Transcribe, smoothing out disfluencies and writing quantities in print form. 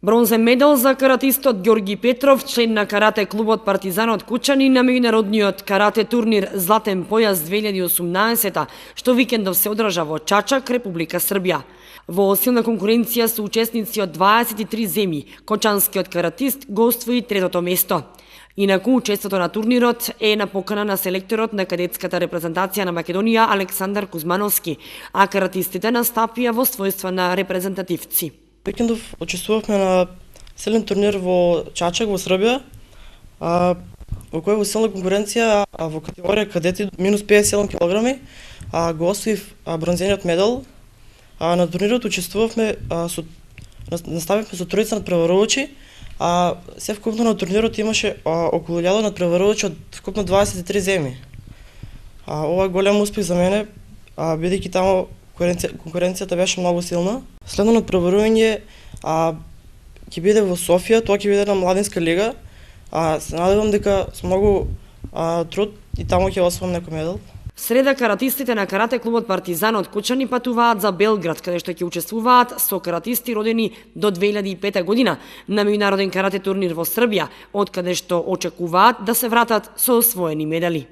Бронзен медал за каратистот Ѓорги Петров, член на карате клубот Партизанот Кучани на меѓународниот карате турнир Златен појас 2018, што викендов се одржа во Чачак, Република Србија. Во силна конкуренција со учесници од 23 земји, кочанскиот каратист го освои третото место. Инаку, учеството на турнирот е на покана на селекторот на кадетската репрезентација на Македонија Александар Кузмановски, а каратистите настапија во својства на репрезентативци. Викендов учествувавме на силен турнир во Чачак, во Србија, во кој во силна конкуренција во категорија кадети минус 57 кг го освоив бронзениот медал. На турнирот учествувавме наставивме со тројца надпреварувачи, се вкупно на турнирот имаше околу 1000 надпреварувачи од вкупно 23 земји. Ова е голем успех за мене, бидејќи таму конкуренцијата беше многу силна. Следно надпреварување ќе биде во Софија, тоа ќе биде на младинска лига. Се надевам дека со многу труд и таму ќе освоам некој медал. Среда каратистите на карате клубот Партизанот Кучани патуваат за Белград, каде што ќе учествуваат со каратисти родени до 2005 година на меѓународен карате турнир во Србија, од каде што очекуваат да се вратат со освоени медали.